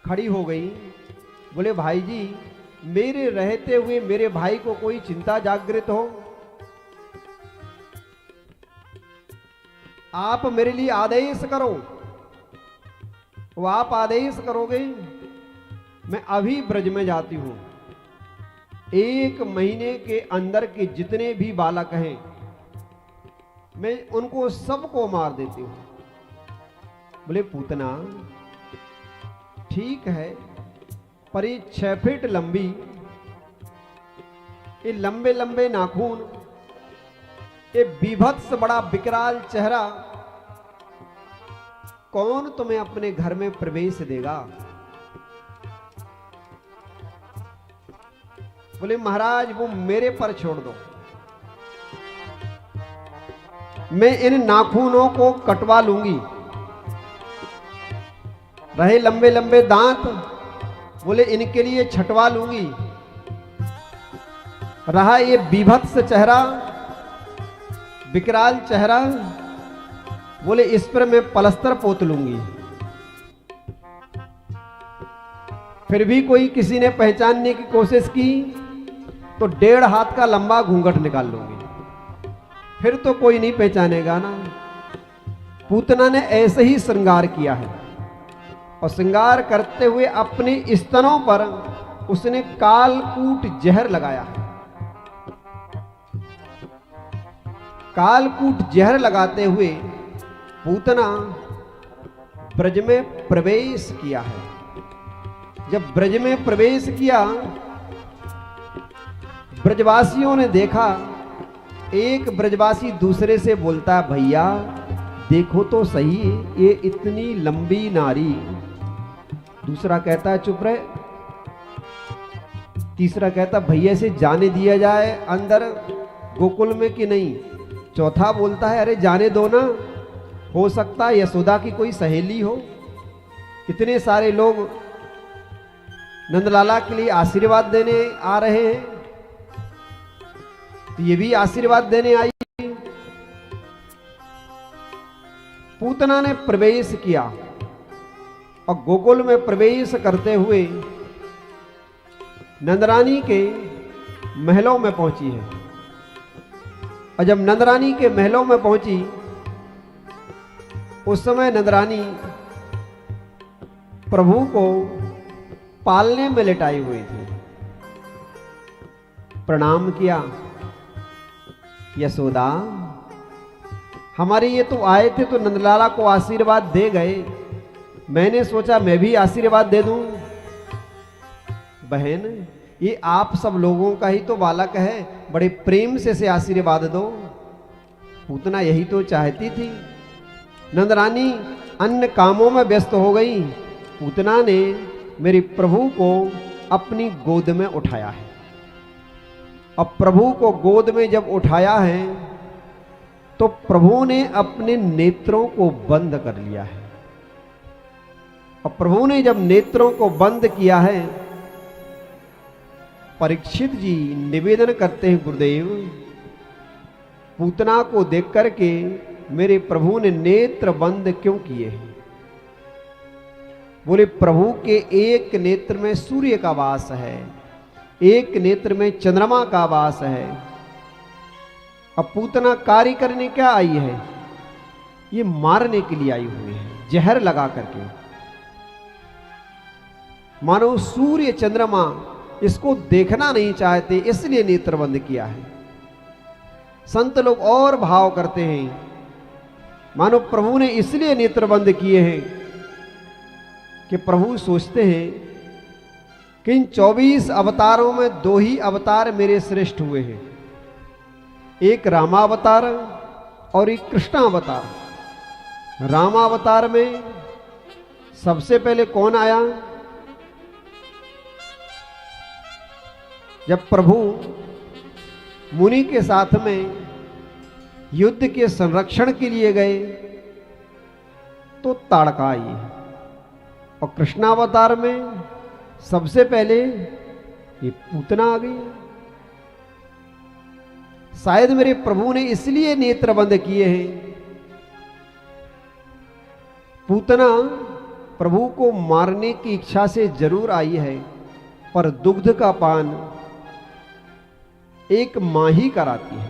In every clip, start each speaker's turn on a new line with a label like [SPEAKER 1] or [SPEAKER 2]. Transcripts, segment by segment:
[SPEAKER 1] खड़ी हो गई। बोले भाई जी, मेरे रहते हुए मेरे भाई को कोई चिंता जागृत हो, आप मेरे लिए आदेश करो। वो आप आदेश करोगे, मैं अभी ब्रज में जाती हूं। 1 महीने के अंदर के जितने भी बालक हैं, मैं उनको सबको मार देती हूं। बोले पूतना, ठीक है, पर ये 6 फीट लंबी, ये लंबे लंबे नाखून, ये बीभत्स बड़ा विकराल चेहरा, कौन तुम्हें अपने घर में प्रवेश देगा? बोले महाराज, वो मेरे पर छोड़ दो, मैं इन नाखूनों को कटवा लूंगी। रहे लंबे लंबे दांत, बोले इनके लिए छटवा लूंगी। रहा ये बीभत्स चेहरा, विकराल चेहरा, बोले इस पर मैं पलस्तर पोत लूंगी। फिर भी कोई किसी ने पहचानने की कोशिश की तो 1.5 हाथ का लंबा घूंघट निकाल लूंगी, फिर तो कोई नहीं पहचानेगा ना। पूतना ने ऐसे ही श्रृंगार किया है, और श्रृंगार करते हुए अपने स्तनों पर उसने कालकूट जहर लगाया है। कालकूट जहर लगाते हुए पूतना ब्रज में प्रवेश किया है। जब ब्रज में प्रवेश किया, ब्रजवासियों ने देखा, एक ब्रजवासी दूसरे से बोलता, भैया देखो तो सही, ये इतनी लंबी नारी। दूसरा कहता है चुप रहे। तीसरा कहता, भैया से जाने दिया जाए अंदर गोकुल में कि नहीं? चौथा बोलता है, अरे जाने दो ना, हो सकता है यशोदा की कोई सहेली हो। इतने सारे लोग नंदलाला के लिए आशीर्वाद देने आ रहे हैं, तो ये भी आशीर्वाद देने आई। पूतना ने प्रवेश किया और गोकुल में प्रवेश करते हुए नंदरानी के महलों में पहुंची है। और जब नंदरानी के महलों में पहुंची, उस समय नंदरानी प्रभु को पालने में लेटाई हुई थी। प्रणाम किया, यशोदा हमारे ये तो आए थे तो नंदलाला को आशीर्वाद दे गए, मैंने सोचा मैं भी आशीर्वाद दे दूं। बहन, ये आप सब लोगों का ही तो बालक है, बड़े प्रेम से आशीर्वाद दो। पूतना यही तो चाहती थी। नंदरानी अन्य कामों में व्यस्त हो गई। पूतना ने मेरे प्रभु को अपनी गोद में उठाया है। अब प्रभु को गोद में जब उठाया है तो प्रभु ने अपने नेत्रों को बंद कर लिया है। और प्रभु ने जब नेत्रों को बंद किया है, परीक्षित जी निवेदन करते हैं, गुरुदेव पूतना को देख करके मेरे प्रभु ने नेत्र बंद क्यों किए हैं? बोले प्रभु के एक नेत्र में सूर्य का वास है, एक नेत्र में चंद्रमा का वास है। अब पूतना कार्य करने क्या आई है? ये मारने के लिए आई हुई है, जहर लगा करके। मानो सूर्य चंद्रमा इसको देखना नहीं चाहते, इसलिए नेत्र बंद किया है। संत लोग और भाव करते हैं, मानो प्रभु ने इसलिए नेत्र बंद किए हैं कि प्रभु सोचते हैं कि इन 24 अवतारों में 2 ही अवतार मेरे श्रेष्ठ हुए हैं, एक रामावतार और एक कृष्णावतार। रामावतार में सबसे पहले कौन आया? जब प्रभु मुनि के साथ में युद्ध के संरक्षण के लिए गए तो ताड़का आई। और कृष्णावतार में सबसे पहले ये पूतना आ गई। शायद मेरे प्रभु ने इसलिए नेत्र बंद किए हैं। पूतना प्रभु को मारने की इच्छा से जरूर आई है, पर दुग्ध का पान एक मां ही कराती है।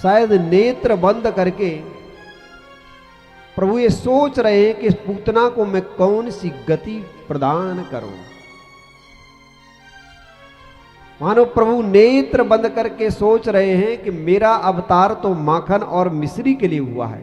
[SPEAKER 1] शायद नेत्र बंद करके प्रभु ये सोच रहे हैं कि इस पूतना को मैं कौन सी गति प्रदान करूं। मानो प्रभु नेत्र बंद करके सोच रहे हैं कि मेरा अवतार तो माखन और मिश्री के लिए हुआ है,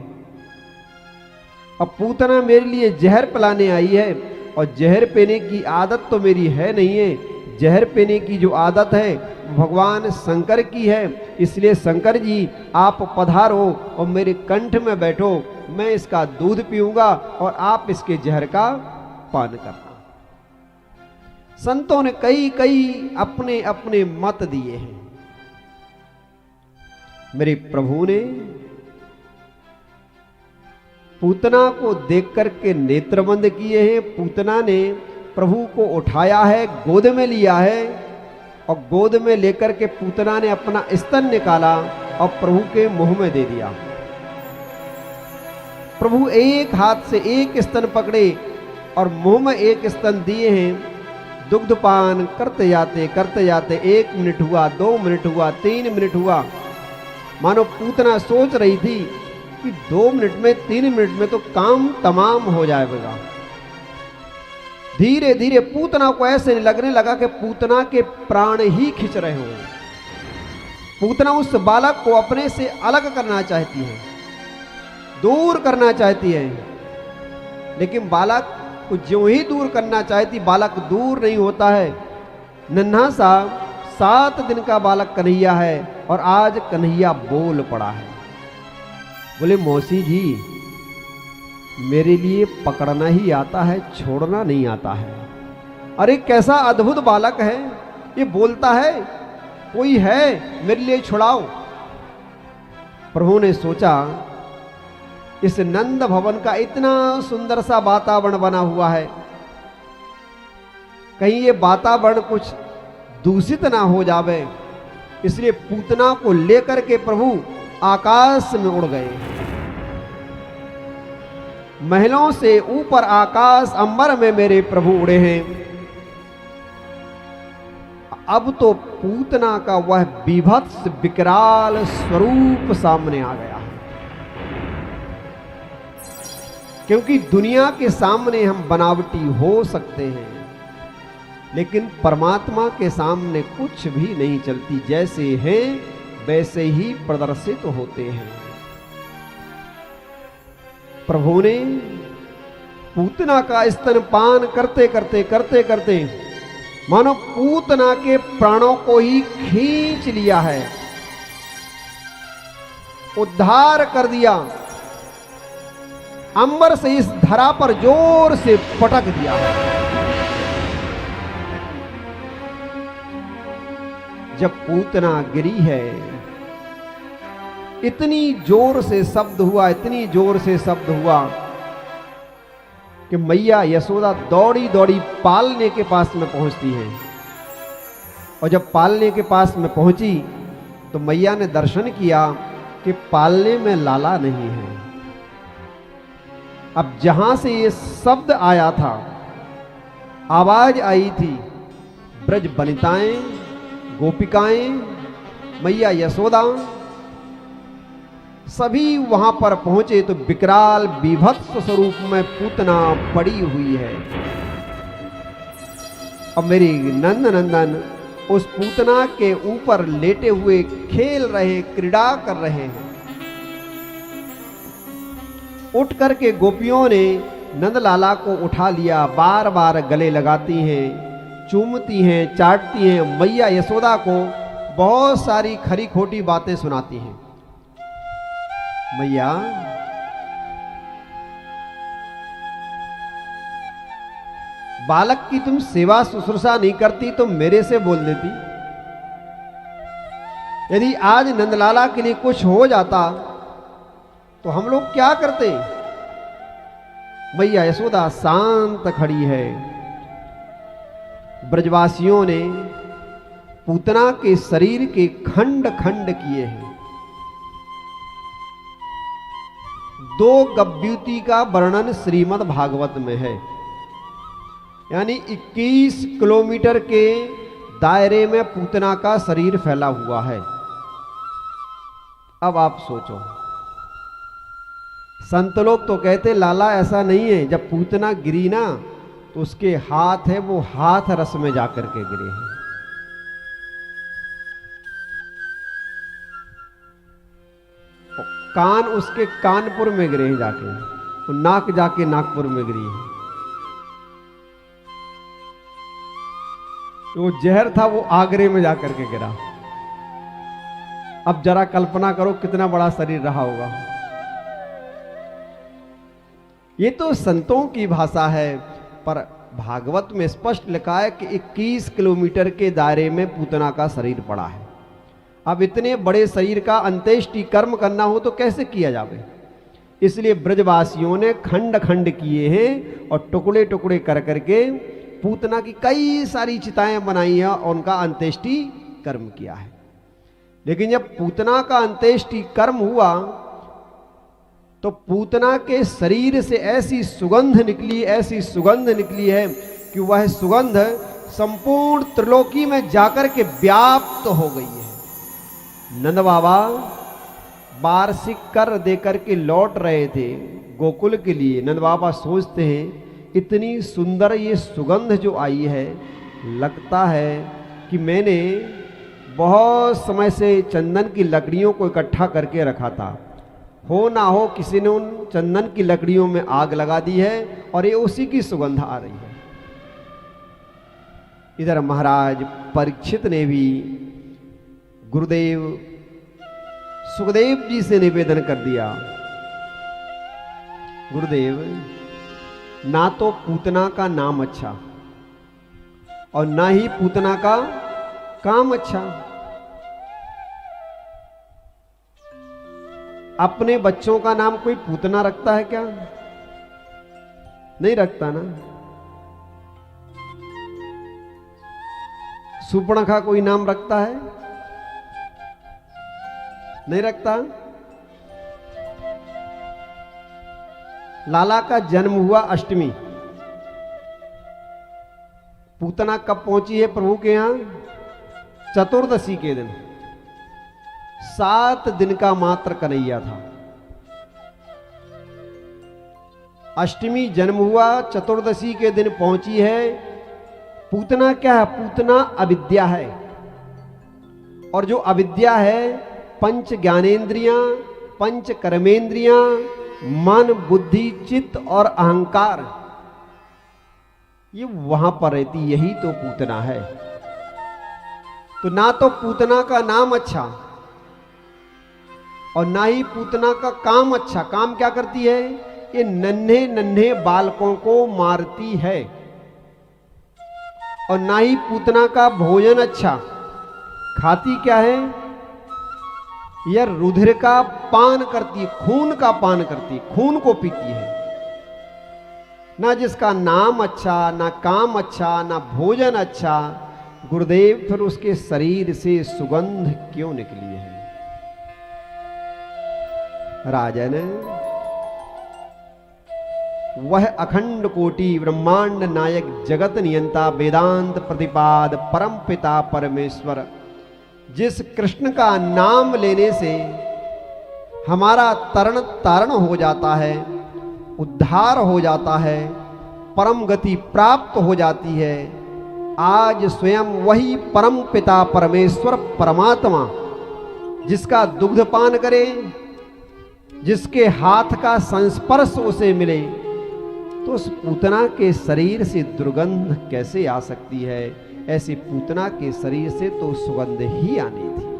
[SPEAKER 1] अब पूतना मेरे लिए जहर पिलाने आई है, और जहर पीने की आदत तो मेरी है नहीं है। जहर पीने की जो आदत है भगवान शंकर की है, इसलिए शंकर जी आप पधारो और मेरे कंठ में बैठो, मैं इसका दूध पीऊंगा और आप इसके जहर का पान करना। संतों ने कई कई अपने अपने मत दिए हैं। मेरे प्रभु ने पूतना को देख करके नेत्र बंद किए हैं। पूतना ने प्रभु को उठाया है, गोद में लिया है, और गोद में लेकर के पूतना ने अपना स्तन निकाला और प्रभु के मुंह में दे दिया। प्रभु एक हाथ से एक स्तन पकड़े और मुंह में एक स्तन दिए हैं। दुग्धपान करते जाते 1 मिनट हुआ, 2 मिनट हुआ, 3 मिनट हुआ। मानो पूतना सोच रही थी कि 2 मिनट में 3 मिनट में तो काम तमाम हो जाएगा। धीरे धीरे पूतना को ऐसे लगने लगा कि पूतना के प्राण ही खिंच रहे हो। पूतना उस बालक को अपने से अलग करना चाहती है, दूर करना चाहती है, लेकिन बालक को ज्यों ही दूर करना चाहती, बालक दूर नहीं होता है। नन्हा सा 7 दिन का बालक कन्हैया है, और आज कन्हैया बोल पड़ा है। बोले मौसी जी, मेरे लिए पकड़ना ही आता है, छोड़ना नहीं आता है। अरे कैसा अद्भुत बालक है, ये बोलता है, कोई है मेरे लिए छुड़ाओ। प्रभु ने सोचा इस नंद भवन का इतना सुंदर सा वातावरण बना हुआ है, कहीं ये वातावरण कुछ दूषित ना हो जावे, इसलिए पूतना को लेकर के प्रभु आकाश में उड़ गए। महलों से ऊपर आकाश अंबर में मेरे प्रभु उड़े हैं। अब तो पूतना का वह बीभत्स विकराल स्वरूप सामने आ गया है, क्योंकि दुनिया के सामने हम बनावटी हो सकते हैं, लेकिन परमात्मा के सामने कुछ भी नहीं चलती। जैसे हैं वैसे ही प्रदर्शित होते हैं। प्रभु ने पूतना का स्तनपान करते करते मानो पूतना के प्राणों को ही खींच लिया है, उद्धार कर दिया, अंबर से इस धरा पर जोर से पटक दिया। जब पूतना गिरी है, इतनी जोर से शब्द हुआ, इतनी जोर से शब्द हुआ कि मैया यशोदा दौड़ी दौड़ी पालने के पास में पहुंचती है। और जब पालने के पास में पहुंची तो मैया ने दर्शन किया कि पालने में लाला नहीं है। अब जहां से ये शब्द आया था, आवाज आई थी, ब्रज वनिताएं, गोपिकाएं, मैया यशोदा सभी वहां पर पहुंचे तो विकराल बीभत्स स्वरूप में पूतना पड़ी हुई है। अब मेरी नंद नंदन उस पूतना के ऊपर लेटे हुए खेल रहे, क्रीड़ा कर रहे हैं। उठ करके गोपियों ने नंदलाला को उठा लिया, बार बार गले लगाती हैं, चूमती हैं, चाटती हैं। मैया यशोदा को बहुत सारी खरी खोटी बातें सुनाती हैं। मैया, बालक की तुम सेवा शुश्रूषा नहीं करती तो मेरे से बोल देती। यदि आज नंदलाला के लिए कुछ हो जाता तो हम लोग क्या करते। मैया यशोदा शांत खड़ी है। ब्रजवासियों ने पूतना के शरीर के खंड खंड किए हैं। दो गव्यूति का वर्णन श्रीमद् भागवत में है। यानी 21 किलोमीटर के दायरे में पूतना का शरीर फैला हुआ है। अब आप सोचो, संत लोग तो कहते लाला ऐसा नहीं है, जब पूतना गिरी ना तो उसके हाथ है वो हाथ रस में जाकर के गिरे हैं। कान उसके कानपुर में गिरे हैं जाके, तो नाक जाके नागपुर में गिरी है। तो वो जहर था वो आगरे में जाकर के गिरा। अब जरा कल्पना करो कितना बड़ा शरीर रहा होगा। ये तो संतों की भाषा है, पर भागवत में स्पष्ट लिखा है कि 21 किलोमीटर के दायरे में पूतना का शरीर पड़ा है। अब इतने बड़े शरीर का अंत्येष्टि कर्म करना हो तो कैसे किया जावे? इसलिए ब्रजवासियों ने खंड खंड किए हैं और टुकड़े टुकड़े कर करके पूतना की कई सारी चिताएं बनाई हैं और उनका अंत्येष्टि कर्म किया है। लेकिन जब पूतना का अंत्येष्टि कर्म हुआ तो पूतना के शरीर से ऐसी सुगंध निकली, ऐसी सुगंध निकली है कि वह सुगंध संपूर्ण त्रिलोकी में जाकर के व्याप्त हो गई है। नंद बाबा वार्षिक कर देकर के लौट रहे थे गोकुल के लिए। नंद बाबा सोचते हैं इतनी सुंदर ये सुगंध जो आई है, लगता है कि मैंने बहुत समय से चंदन की लकड़ियों को इकट्ठा करके रखा था, हो ना हो किसी ने उन चंदन की लकड़ियों में आग लगा दी है और ये उसी की सुगंध आ रही है। इधर महाराज परीक्षित ने भी गुरुदेव सुखदेव जी से निवेदन कर दिया, गुरुदेव ना तो पूतना का नाम अच्छा और ना ही पूतना का काम अच्छा। अपने बच्चों का नाम कोई पूतना रखता है क्या? नहीं रखता ना। सुपर्णखा कोई नाम रखता है? नहीं रखता। लाला का जन्म हुआ अष्टमी, पूतना कब पहुंची है प्रभु के यहां? चतुर्दशी के दिन। 7 दिन का मात्र कन्हैया था। अष्टमी जन्म हुआ, चतुर्दशी के दिन पहुंची है। पूतना क्या है? पूतना अविद्या है, और जो अविद्या है पंच ज्ञानेंद्रियां, पंच कर्मेंद्रियां, मन बुद्धि चित्त और अहंकार, ये वहां पर रहती, यही तो पूतना है। तो ना तो पूतना का नाम अच्छा और ना ही पूतना का काम अच्छा। काम क्या करती है? ये नन्हे नन्हे बालकों को मारती है। और ना ही पूतना का भोजन अच्छा। खाती क्या है? यह रुधिर का पान करती, खून का पान करती, खून को पीती है। ना जिसका नाम अच्छा, ना काम अच्छा, ना भोजन अच्छा, गुरुदेव फिर उसके शरीर से सुगंध क्यों निकली है? राजन, वह अखंड कोटि ब्रह्मांड नायक जगत नियंता वेदांत प्रतिपाद परम पिता परमेश्वर, जिस कृष्ण का नाम लेने से हमारा तरण तारण हो जाता है, उद्धार हो जाता है, परम गति प्राप्त हो जाती है, आज स्वयं वही परम पिता परमेश्वर परमात्मा जिसका दुग्धपान करे, जिसके हाथ का संस्पर्श उसे मिले, तो उस पूतना के शरीर से दुर्गंध कैसे आ सकती है? ऐसी पूतना के शरीर से तो सुगंध ही आनी थी।